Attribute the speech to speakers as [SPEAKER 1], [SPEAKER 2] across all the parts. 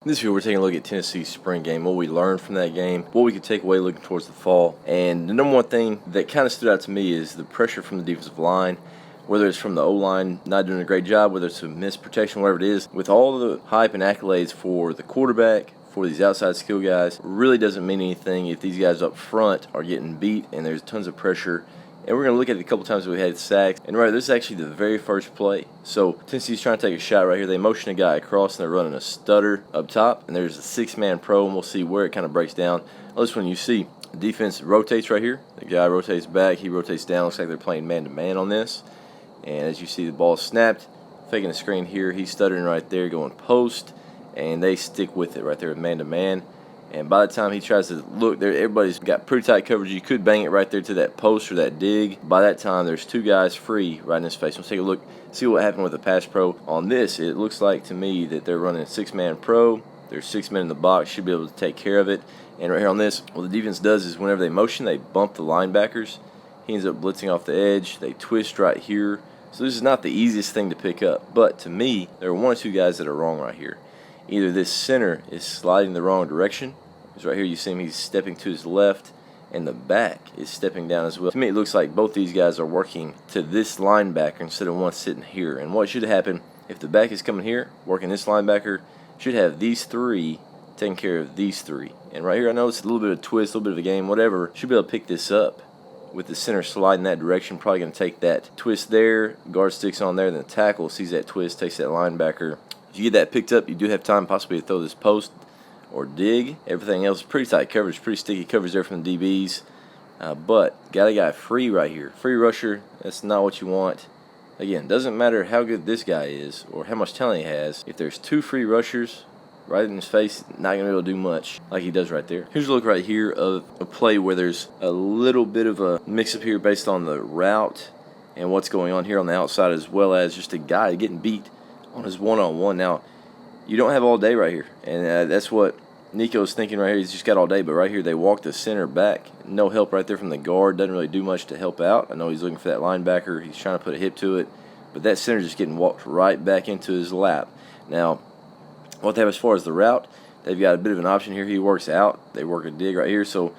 [SPEAKER 1] In this video, we're taking a look at Tennessee's spring game, what we learned from that game, what we could take away looking towards the fall. And the number one thing that kind of stood out to me is the pressure from the defensive line, whether it's from the O-line not doing a great job, whether it's a missed protection, whatever it is. With all the hype and accolades for the quarterback, for these outside skill guys, really doesn't mean anything if these guys up front are getting beat and there's tons of pressure. And we're going to look at it a couple times we had sacks. And right, this is actually the very first play. So Tennessee's trying to take a shot right here. They motion a guy across and they're running a stutter up top. And there's a six-man pro, and we'll see where it kind of breaks down. This one you see the defense rotates right here. The guy rotates back. He rotates down. Looks like they're playing man-to-man on this. And as you see, the ball snapped. Faking the screen here. He's stuttering right there, going post. And they stick with it right there with man-to-man. And by the time he tries to look there, everybody's got pretty tight coverage. You could bang it right there to that post or that dig. By that time, there's two guys free right in his face. Let's take a look, see what happened with the pass pro. On this, it looks like to me that they're running a six-man pro. There's 6 men in the box, should be able to take care of it. And right here on this, what the defense does is whenever they motion, they bump the linebackers. He ends up blitzing off the edge. They twist right here. So this is not the easiest thing to pick up. But to me, there are one or two guys that are wrong right here. Either this center is sliding the wrong direction, because right here you see him, he's stepping to his left, and the back is stepping down as well. To me, it looks like both these guys are working to this linebacker instead of one sitting here. And what should happen, if the back is coming here, working this linebacker, should have these three taking care of these three. And right here, I know it's a little bit of a twist, a little bit of a game, whatever. Should be able to pick this up with the center sliding that direction. Probably going to take that twist there, guard sticks on there, then the tackle sees that twist, takes that linebacker. If you get that picked up, you do have time possibly to throw this post or dig. Everything else is pretty tight coverage, pretty sticky coverage there from the DBs. But got a guy free right here. Free rusher, that's not what you want. Again, doesn't matter how good this guy is or how much talent he has. If there's two free rushers right in his face, not going to be able to do much like he does right there. Here's a look right here of a play where there's a little bit of a mix-up here based on the route and what's going on here on the outside, as well as just a guy getting beat on his one-on-one. Now, you don't have all day right here, and that's what Nico's thinking right here. He's just got all day, but right here they walk the center back. No help right there from the guard. Doesn't really do much to help out. I know he's looking for that linebacker. He's trying to put a hip to it, but that center just getting walked right back into his lap. Now, what they have as far as the route, they've got a bit of an option here. He works out. They work a dig right here, so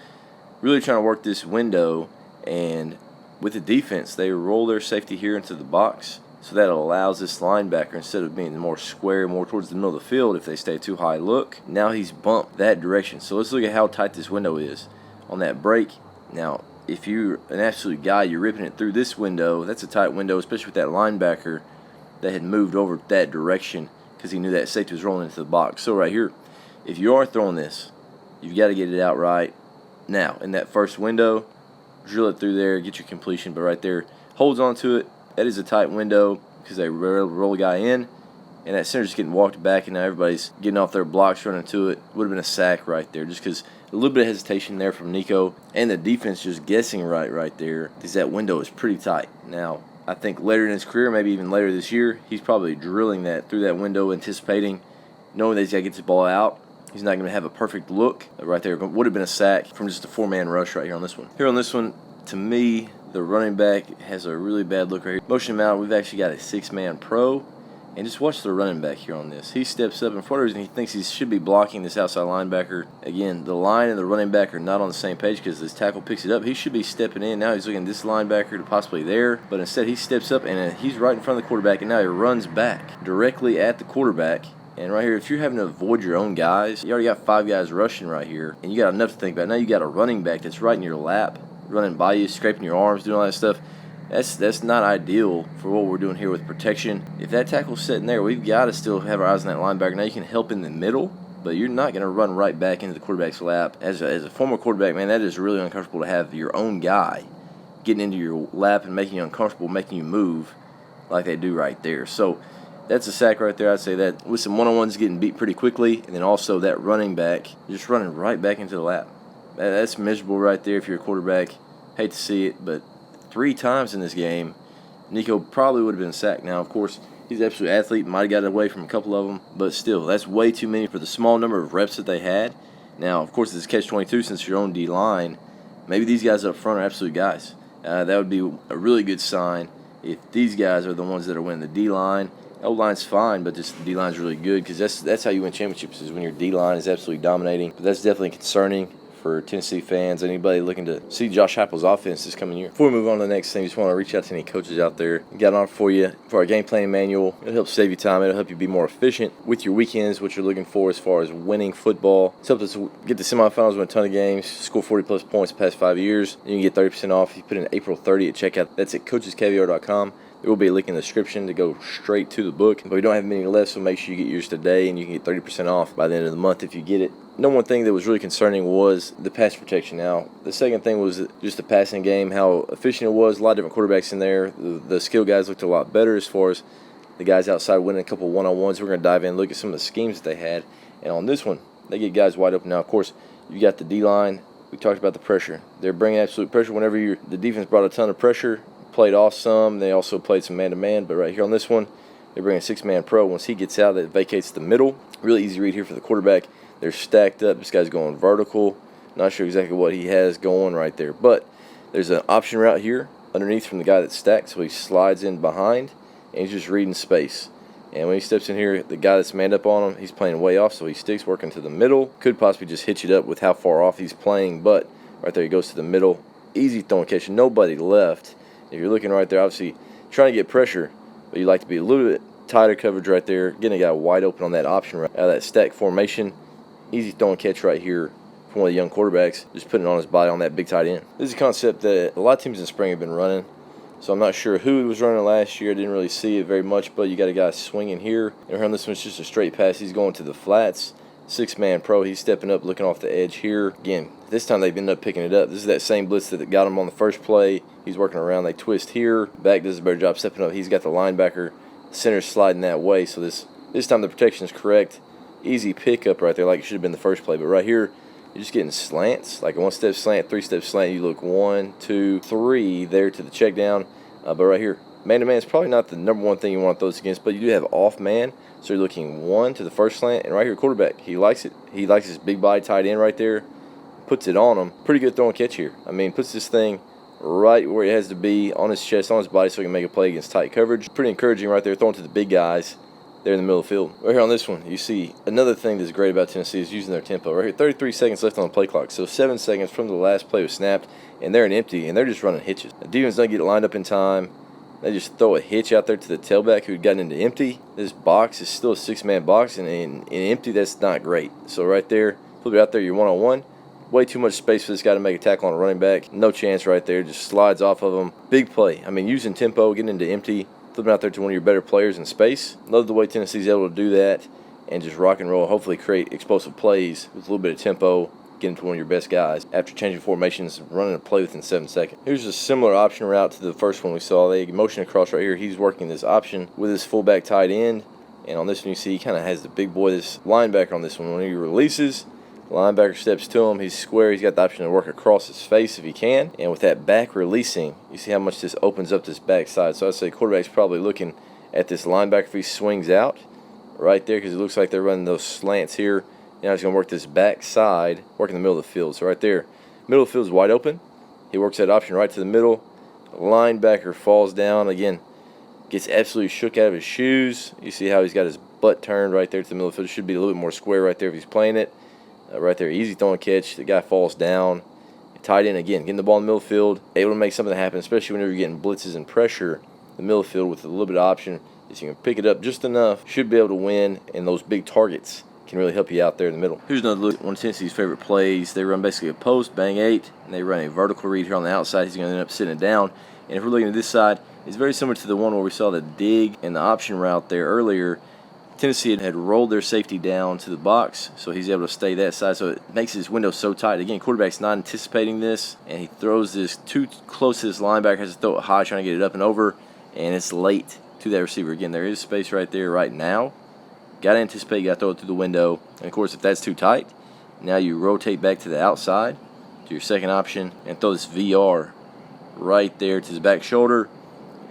[SPEAKER 1] really trying to work this window, and with the defense, they roll their safety here into the box. So that allows this linebacker, instead of being more square, more towards the middle of the field, if they stay too high, look, now he's bumped that direction. So let's look at how tight this window is on that break. Now, if you're an absolute guy, you're ripping it through this window, that's a tight window, especially with that linebacker that had moved over that direction because he knew that safety was rolling into the box. So right here, if you are throwing this, you've got to get it out right now. In that first window, drill it through there, get your completion, but right there, holds onto it. That is a tight window because they roll a guy in, and that center's getting walked back, and now everybody's getting off their blocks, running to it. Would have been a sack right there just because a little bit of hesitation there from Nico, and the defense just guessing right there because that window is pretty tight. Now, I think later in his career, maybe even later this year, he's probably drilling that through that window, anticipating, knowing that he's got to get the ball out. He's not going to have a perfect look right there. Would have been a sack from just a four-man rush right here on this one. Here on this one, to me, the running back has a really bad look right here. Motion him out. We've actually got a six-man pro. And just watch the running back here on this. He steps up, and for whatever reason, he thinks he should be blocking this outside linebacker. Again, the line and the running back are not on the same page because this tackle picks it up. He should be stepping in. Now he's looking at this linebacker to possibly there. But instead, he steps up, and he's right in front of the quarterback, and now he runs back directly at the quarterback. And right here, if you're having to avoid your own guys, you already got 5 guys rushing right here, and you got enough to think about. Now you got a running back that's right in your lap, running by you, scraping your arms, doing all that stuff. That's not ideal for what we're doing here with protection. If that tackle's sitting there, we've got to still have our eyes on that linebacker. Now you can help in the middle, but you're not going to run right back into the quarterback's lap. As a former quarterback, man, that is really uncomfortable to have your own guy getting into your lap and making you uncomfortable, making you move like they do right there. So that's a sack right there. I'd say that with some one-on-ones getting beat pretty quickly, and then also that running back just running right back into the lap. That's miserable right there if you're a quarterback. Hate to see it, but 3 times in this game, Nico probably would have been sacked. Now, of course, he's an absolute athlete, might have got away from a couple of them, but still, that's way too many for the small number of reps that they had. Now, of course, this is catch-22 since your own D-line. Maybe these guys up front are absolute guys. That would be a really good sign if these guys are the ones that are winning the D-line O-line's fine, but just the D-line's really good because that's how you win championships is when your D-line is absolutely dominating. But that's definitely concerning for Tennessee fans, anybody looking to see Josh Heupel's offense this coming year. Before we move on to the next thing, just want to reach out to any coaches out there. We got on for you for our game planning manual. It'll help save you time. It'll help you be more efficient with your weekends, what you're looking for as far as winning football. It's helped us get to semifinals, win a ton of games, score 40-plus points the past 5 years. You can get 30% off if you put in April 30 at checkout. That's at coachescaviar.com. There will be a link in the description to go straight to the book. But we don't have many left, so make sure you get yours today, and you can get 30% off by the end of the month if you get it. Number one thing that was really concerning was the pass protection. Now, the second thing was just the passing game, how efficient it was. A lot of different quarterbacks in there. The skill guys looked a lot better as far as the guys outside winning a couple one-on-ones. We're going to dive in and look at some of the schemes that they had. And on this one, they get guys wide open. Now, of course, you got the D-line. We talked about the pressure. They're bringing absolute pressure whenever the defense brought a ton of pressure, played off some. They also played some man-to-man. But right here on this one, they're bringing a six-man pro. Once he gets out, that vacates the middle. Really easy read here for the quarterback. They're stacked up. This guy's going vertical. Not sure exactly what he has going right there. But there's an option route here underneath from the guy that's stacked. So he slides in behind, and he's just reading space. And when he steps in here, the guy that's manned up on him, he's playing way off. So he sticks working to the middle. Could possibly just hitch it up with how far off he's playing. But right there he goes to the middle. Easy throwing catch. Nobody left. If you're looking right there, obviously trying to get pressure, but you like to be a little bit tighter coverage right there. Getting a guy wide open on that option right out of that stack formation. Easy throwing catch right here from one of the young quarterbacks, just putting it on his body on that big tight end. This is a concept that a lot of teams in spring have been running, so I'm not sure who was running last year. I didn't really see it very much, but you got a guy swinging here. And on this one's just a straight pass. He's going to the flats. Six-man pro. He's stepping up, looking off the edge here. Again, this time they've ended up picking it up. This is that same blitz that got him on the first play. He's working around. They twist here. Back does a better job stepping up. He's got the linebacker. Center sliding that way, so this time the protection is correct. Easy pickup right there, like it should have been the first play. But right here, you're just getting slants, like a one-step slant, three-step slant. You look 1, 2, 3 there to the check down. But right here, man-to-man is probably not the number one thing you want to throw this against, but you do have off-man. So you're looking 1 to the first slant, and right here, quarterback. He likes it. He likes his big body tight end right there. Puts it on him. Pretty good throwing catch here. I mean, puts this thing right where it has to be, on his chest, on his body, so he can make a play against tight coverage. Pretty encouraging right there, throwing to the big guys there in the middle of the field. Right here on this one, you see another thing that's great about Tennessee is using their tempo. Right here, 33 seconds left on the play clock. So 7 seconds from the last play was snapped, and they're in empty, and they're just running hitches. The defense doesn't get it lined up in time. They just throw a hitch out there to the tailback who'd gotten into empty. This box is still a six-man box, and in empty, that's not great. So right there, flip it out there, you're one-on-one. Way too much space for this guy to make a tackle on a running back. No chance right there. Just slides off of him. Big play. I mean, using tempo, getting into empty, flipping out there to one of your better players in space. Love the way Tennessee's able to do that and just rock and roll. Hopefully create explosive plays with a little bit of tempo, getting to one of your best guys after changing formations, running a play within 7 seconds. Here's a similar option route to the first one we saw. They motion across right here. He's working this option with his fullback tight end. And on this one, you see he kind of has the big boy, this linebacker on this one. When he releases, linebacker steps to him. He's square. He's got the option to work across his face if he can. And with that back releasing, you see how much this opens up this backside. So I'd say quarterback's probably looking at this linebacker if he swings out right there, because it looks like they're running those slants here. Now he's going to work this backside, work in the middle of the field. So right there, middle of the field is wide open. He works that option right to the middle. Linebacker falls down. Again, gets absolutely shook out of his shoes. You see how he's got his butt turned right there to the middle of the field. It should be a little bit more square right there if he's playing it. Right there, easy throwing catch. The guy falls down. Tight end again, getting the ball in the middle of the field, able to make something happen, especially whenever you're getting blitzes and pressure. The middle of the field with a little bit of option, if you can pick it up just enough, should be able to win, and those big targets can really help you out there in the middle. Here's another look at one of Tennessee's favorite plays. They run basically a post, bang 8, and they run a vertical read here on the outside. He's going to end up sitting it down. And if we're looking at this side, it's very similar to the one where we saw the dig and the option route there earlier. Tennessee had rolled their safety down to the box, so he's able to stay that side. So it makes his window so tight. Again, quarterback's not anticipating this, and he throws this too close to this linebacker, has to throw it high, trying to get it up and over, and it's late to that receiver. Again, there is space right there right now. Got to anticipate, got to throw it through the window. And, of course, if that's too tight, now you rotate back to the outside to your second option and throw this VR right there to his back shoulder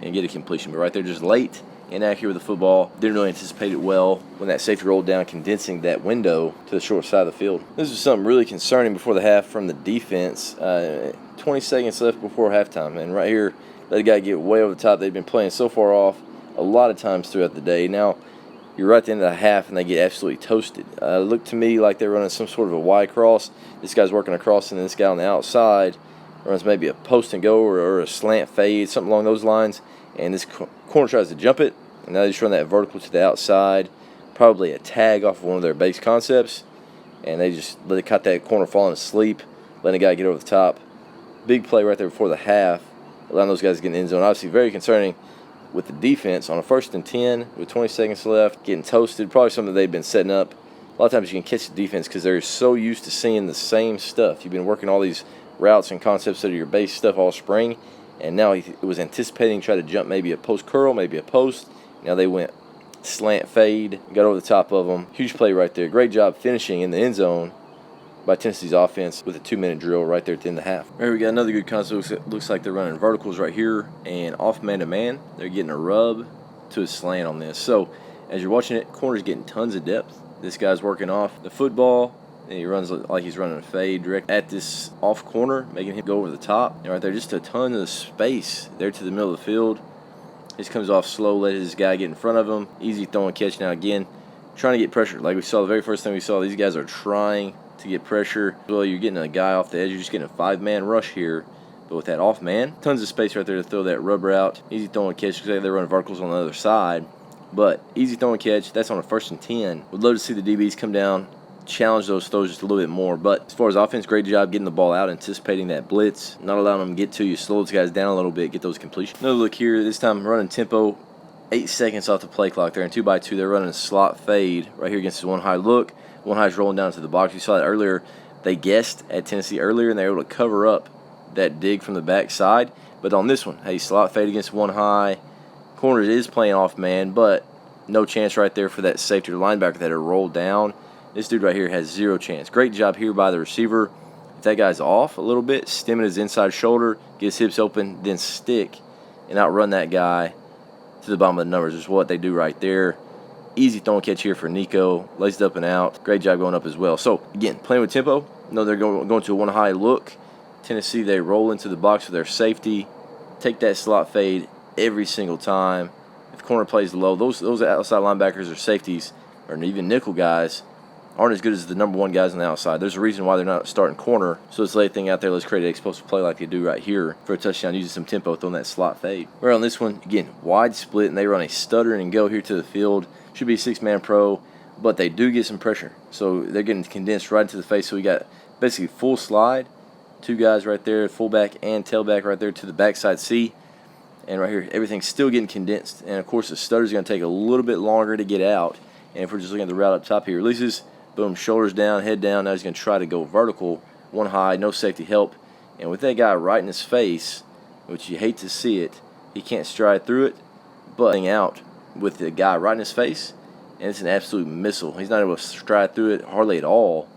[SPEAKER 1] and get a completion. But right there, just late. Inaccurate with the football. Didn't really anticipate it well when that safety rolled down, condensing that window to the short side of the field. This is something really concerning before the half from the defense. 20 seconds left before halftime, and right here, let a guy get way over the top. They've been playing so far off. a lot of times throughout the day. Now, you're right at the end of the half, and they get absolutely toasted. It looked to me like they're running some sort of a Y cross. This guy's working across, and this guy on the outside runs maybe a post and go or a slant fade, something along those lines. And this corner tries to jump it, and now they just run that vertical to the outside, probably a tag off of one of their base concepts, and they just let it cut that corner falling asleep, letting the guy get over the top. Big play right there before the half, allowing those guys to get in the end zone. Obviously very concerning with the defense on a 1st and 10 with 20 seconds left, getting toasted, probably something they've been setting up. A lot of times you can catch the defense because they're so used to seeing the same stuff. You've been working all these routes and concepts that are your base stuff all spring, and now he was anticipating try to jump maybe a post curl, maybe a post. Now they went slant fade, got over the top of them. Huge play right there. Great job finishing in the end zone by Tennessee's offense with a 2-minute drill right there at the end of the half. Here we got another good concept. Looks like they're running verticals right here and off man-to-man. They're getting a rub to a slant on this. So as you're watching it, corner's getting tons of depth. This guy's working off the football, and he runs like he's running a fade direct at this off corner, making him go over the top. And right there, just a ton of space there to the middle of the field. This comes off slow, let his guy get in front of him. Easy throw and catch. Now again, trying to get pressure. Like we saw the very first thing we saw, these guys are trying to get pressure. Well, you're getting a guy off the edge. You're just getting a 5-man rush here. But with that off man, tons of space right there to throw that rubber out. Easy throw and catch because they're running verticals on the other side. But easy throw and catch. That's on a 1st and 10. Would love to see the DBs come down, challenge those throws just a little bit more. But as far as offense, great job getting the ball out, anticipating that blitz, not allowing them to get to you, slow those guys down a little bit, get those completions. Another look here, this time running tempo, 8 seconds off the play clock there, and 2x2, they're running a slot fade right here against this one high look. One high's rolling down to the box. We saw that earlier. They guessed at Tennessee earlier, and they were able to cover up that dig from the backside. But on this one, hey, slot fade against one high. Corners is playing off man, but no chance right there for that safety or linebacker that had rolled down. This dude right here has 0 chance. Great job here by the receiver. If that guy's off a little bit, stem at his inside shoulder, get his hips open, then stick and outrun that guy to the bottom of the numbers is what they do right there. Easy throw and catch here for Nico. Lays it up and out. Great job going up as well. So, again, playing with tempo. No, they're going to a one high look. Tennessee, they roll into the box with their safety. Take that slot fade every single time. If corner plays low, those outside linebackers or safeties or even nickel guys aren't as good as the number 1 guys on the outside. There's a reason why they're not starting corner. So let's lay a thing out there. Let's create an explosive play like they do right here for a touchdown using some tempo, throwing that slot fade. Right on this one, again, wide split, and they run a stutter and go here to the field. Should be a 6-man pro, but they do get some pressure. So they're getting condensed right into the face. So we got basically full slide. 2 guys right there, fullback and tailback right there to the backside C. And right here, everything's still getting condensed. And, of course, the stutter's going to take a little bit longer to get out. And if we're just looking at the route up top here, releases, boom, shoulders down, head down. Now he's going to try to go vertical, one high, no safety help. And with that guy right in his face, which you hate to see it, he can't stride through it, but out with the guy right in his face, and it's an absolute missile. He's not able to stride through it hardly at all.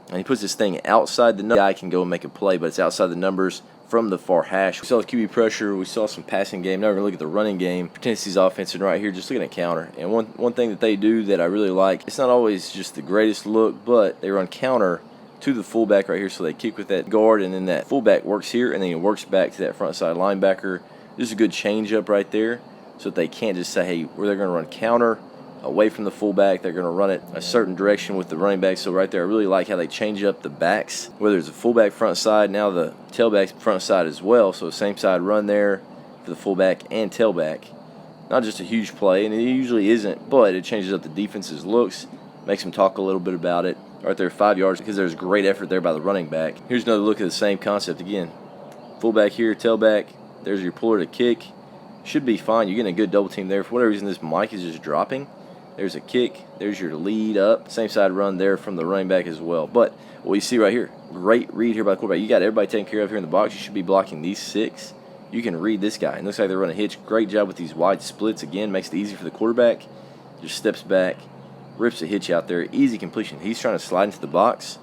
[SPEAKER 1] And he puts this thing outside the numbers. The guy can go and make a play, but it's outside the numbers from the far hash. We saw the QB pressure. We saw some passing game. Now we're going to look at the running game for Tennessee's offense. And right here, just looking at counter. And one thing that they do that I really like, it's not always just the greatest look, but they run counter to the fullback right here. So they kick with that guard, and then that fullback works here, and then he works back to that front side linebacker. This is a good change up right there, so that they can't just say, hey, they're going to run counter away from the fullback. They're going to run it a certain direction with the running back. So right there, I really like how they change up the backs, whether it's a fullback front side, now the tailback front side as well. So same side run there for the fullback and tailback. Not just a huge play, and it usually isn't, but it changes up the defense's looks, makes them talk a little bit about it. Right there, 5 yards, because there's great effort there by the running back. Here's another look at the same concept again. Fullback here, tailback. There's your puller to kick. Should be fine. You're getting a good double team there. For whatever reason, this mic is just dropping. There's a kick. There's your lead up. Same side run there from the running back as well. But what you see right here, great read here by the quarterback. You got everybody taken care of here in the box. You should be blocking these 6. You can read this guy. It looks like they're running a hitch. Great job with these wide splits. Again, makes it easy for the quarterback. Just steps back, rips a hitch out there. Easy completion. He's trying to slide into the box.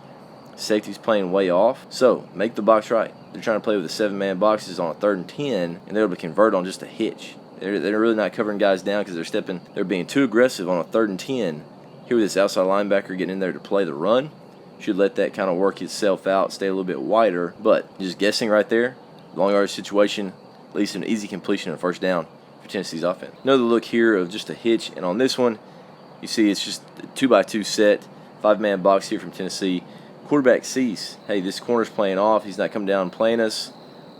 [SPEAKER 1] Safety's playing way off. So, make the box right. They're trying to play with the 7-man boxes on a 3rd and 10, and they're able to convert on just a hitch. They're really not covering guys down because they're being too aggressive on a 3rd and 10. Here with this outside linebacker getting in there to play the run. Should let that kind of work itself out, stay a little bit wider. But just guessing right there, long yard situation leads to an easy completion and 1st down for Tennessee's offense. Another look here of just a hitch, and on this one, you see it's just a 2x2 set, 5-man box here from Tennessee. Quarterback sees, hey, this corner's playing off. He's not coming down and playing us,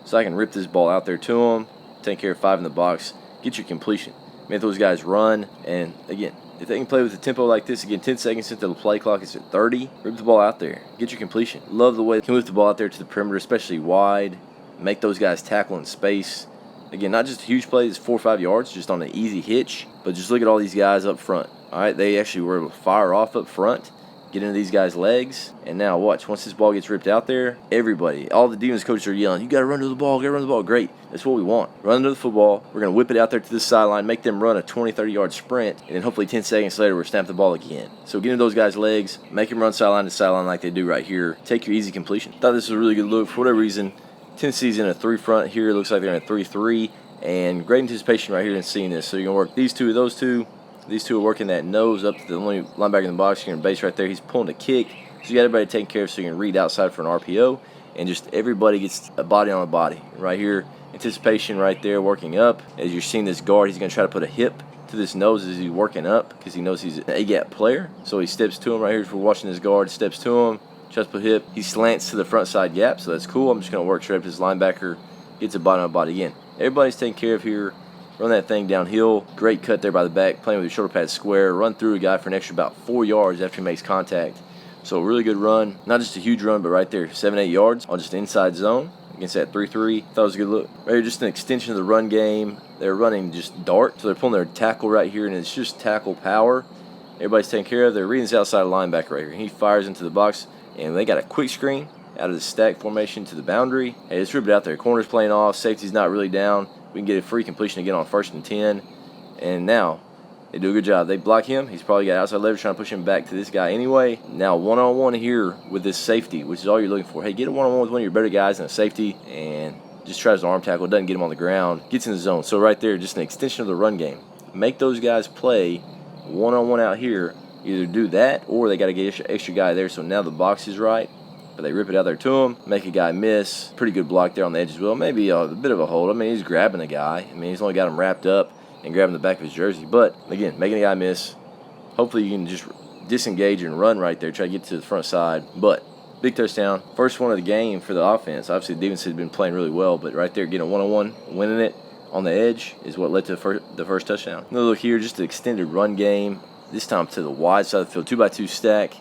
[SPEAKER 1] so I can rip this ball out there to him, take care of 5 in the box, get your completion. Make those guys run, and again, if they can play with a tempo like this, again, 10 seconds into the play clock, it's at 30. Rip the ball out there. Get your completion. Love the way they can lift the ball out there to the perimeter, especially wide. Make those guys tackle in space. Again, not just a huge play, it's 4 or 5 yards, just on an easy hitch. But just look at all these guys up front. All right, they actually were able to fire off up front, get into these guys' legs. And now watch, once this ball gets ripped out there, everybody, all the defense coaches are yelling, you got to run to the ball, got to run to the ball. Great, that's what we want. Run to the football. We're going to whip it out there to the sideline, make them run a 20, 30-yard sprint, and then hopefully 10 seconds later, we're snap the ball again. So get into those guys' legs, make them run sideline to sideline like they do right here. Take your easy completion. Thought this was a really good look. For whatever reason, Tennessee's in a 3 front here. It looks like they're in a 3-3, and great anticipation right here in seeing this. So you're going to work these two, those two. These two are working that nose up to the only linebacker in the box. You're going to base right there. He's pulling a kick. So you got everybody taken care of so you can read outside for an RPO. And just everybody gets a body on a body. Right here, anticipation right there, working up. As you're seeing this guard, he's going to try to put a hip to this nose as he's working up because he knows he's an A-gap player. So he steps to him right here. If we're watching this guard, steps to him, tries to put hip. He slants to the front side gap, so that's cool. I'm just going to work straight up to this linebacker, gets a body on a body again. Everybody's taken care of here. Run that thing downhill. Great cut there by the back, playing with your shoulder pad square. Run through a guy for an extra about 4 yards after he makes contact. So a really good run. Not just a huge run, but right there, 7-8 yards on just inside zone against that 3-3. Thought it was a good look. Right here, just an extension of the run game. They're running just dart. So they're pulling their tackle right here, and it's just tackle power. Everybody's taken care of. They're reading this outside linebacker right here. He fires into the box, and they got a quick screen out of the stack formation to the boundary. Hey, let's rip it out there. Corner's playing off. Safety's not really down. We can get a free completion again on 1st and 10. And now they do a good job. They block him. He's probably got outside leverage trying to push him back to this guy anyway. Now one-on-one here with this safety, which is all you're looking for. Hey, get a one-on-one with one of your better guys in a safety and just tries to arm tackle. Doesn't get him on the ground. Gets in the zone. So right there, just an extension of the run game. Make those guys play one-on-one out here. Either do that or they got to get an extra guy there. So now the box is right. But they rip it out there to him, make a guy miss. Pretty good block there on the edge as well. Maybe a bit of a hold. I mean, he's grabbing a guy. I mean, he's only got him wrapped up and grabbing the back of his jersey. But, again, making a guy miss. Hopefully you can just disengage and run right there, try to get to the front side. But, big touchdown. First one of the game for the offense. Obviously, the defense has been playing really well. But right there, getting a one-on-one, winning it on the edge is what led to the first touchdown. Another look here, just an extended run game. This time to the wide side of the field, 2x2 stack.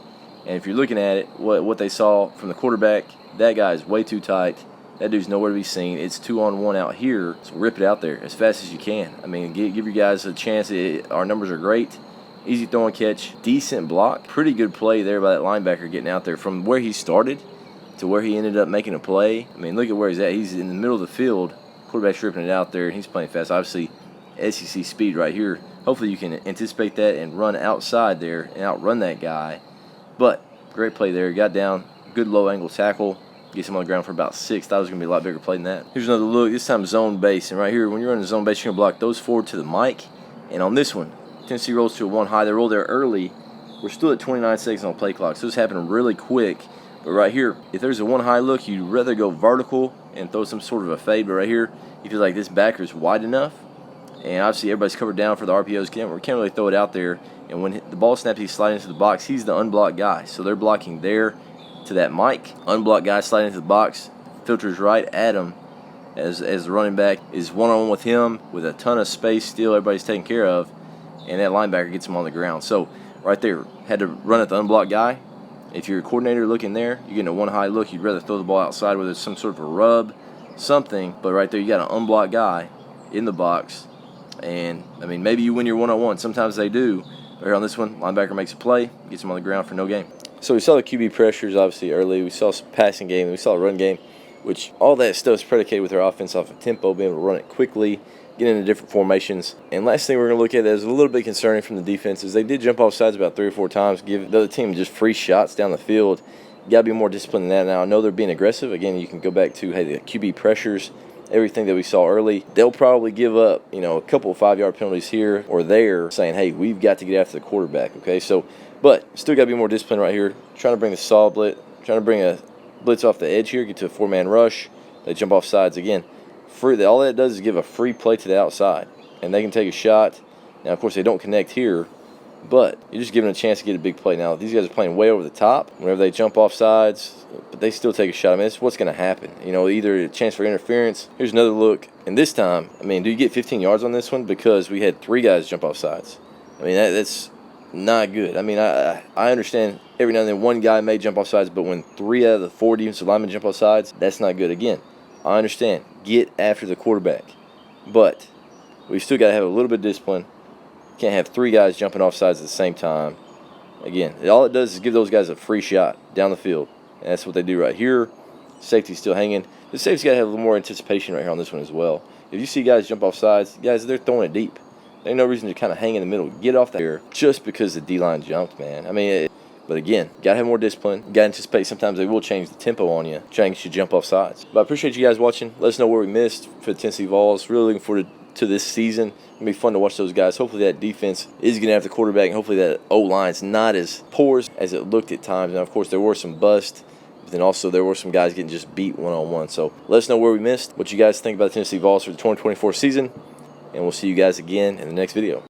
[SPEAKER 1] And if you're looking at it, what they saw from the quarterback, that guy is way too tight. That dude's nowhere to be seen. It's 2-on-1 out here, so rip it out there as fast as you can. I mean, give your guys a chance. Our numbers are great. Easy throw and catch. Decent block. Pretty good play there by that linebacker getting out there. From where he started to where he ended up making a play, I mean, look at where he's at. He's in the middle of the field. Quarterback's ripping it out there, and he's playing fast. Obviously, SEC speed right here. Hopefully you can anticipate that and run outside there and outrun that guy. But great play there. Got down. Good low angle tackle. Gets him on the ground for about 6. Thought it was going to be a lot bigger play than that. Here's another look. This time zone base. And right here, when you're running zone base, you're going to block those forward to the mic. And on this one, Tennessee rolls to a 1 high. They roll there early. We're still at 29 seconds on play clock. So this happened really quick. But right here, if there's a 1 high look, you'd rather go vertical and throw some sort of a fade. But right here, you feel like this backer is wide enough. And obviously everybody's covered down for the RPOs. We can't really throw it out there. And when the ball snaps, he's sliding into the box. He's the unblocked guy. So they're blocking there to that mic. Unblocked guy sliding into the box. Filters right at him as the running back is one-on-one with him with a ton of space still. Everybody's taken care of. And that linebacker gets him on the ground. So right there, had to run at the unblocked guy. If you're a coordinator looking there, you're getting a 1 high look. You'd rather throw the ball outside, whether it's some sort of a rub, something. But right there, you got an unblocked guy in the box. And, I mean, maybe you win your one-on-one. Sometimes they do. But here on this one, linebacker makes a play, gets him on the ground for no gain. So we saw the QB pressures, obviously, early. We saw some passing game. We saw a run game, which all that stuff is predicated with our offense off of tempo, being able to run it quickly, get into different formations. And last thing we're going to look at that is a little bit concerning from the defense is they did jump off sides about 3 or 4 times, give the other team just free shots down the field. You got to be more disciplined than that. Now, I know they're being aggressive. Again, you can go back to, hey, the QB pressures, everything that we saw early. They'll probably give up, a couple of 5-yard penalties here or there saying, hey, we've got to get after the quarterback, okay? So, but still got to be more disciplined right here. Trying to bring the saw blitz, trying to bring a blitz off the edge here, get to a 4-man rush. They jump off sides again. All that does is give a free play to the outside. and they can take a shot. Now, of course, they don't connect here, but you're just giving them a chance to get a big play. Now, these guys are playing way over the top whenever they jump off sides, but they still take a shot. I mean, that's what's going to happen. You know, either a chance for interference. Here's another look. And this time, I mean, do you get 15 yards on this one? Because we had 3 guys jump off sides. I mean, that's not good. I mean, I understand every now and then one guy may jump off sides, but when 3 out of the 4 defensive linemen jump off sides, that's not good. Again, I understand. Get after the quarterback. But we've still got to have a little bit of discipline. Can't have 3 guys jumping off sides at the same time. Again, all it does is give those guys a free shot down the field. And that's what they do right here. Safety's still hanging. The safety's got to have a little more anticipation right here on this one as well. If you see guys jump off sides, guys, they're throwing it deep. There ain't no reason to kind of hang in the middle. Get off there just because the D-line jumped, man. I mean, but again, got to have more discipline. Got to anticipate sometimes they will change the tempo on you, trying to get you to jump off sides. But I appreciate you guys watching. Let us know where we missed for the Tennessee Vols. Really looking forward to this season. It'll be fun to watch those guys. Hopefully that defense is getting after the quarterback, and hopefully that O-line's not as poor as it looked at times. And, of course, there were some busts. But then also there were some guys getting just beat one-on-one. So let us know where we missed, what you guys think about the Tennessee Vols for the 2024 season. And we'll see you guys again in the next video.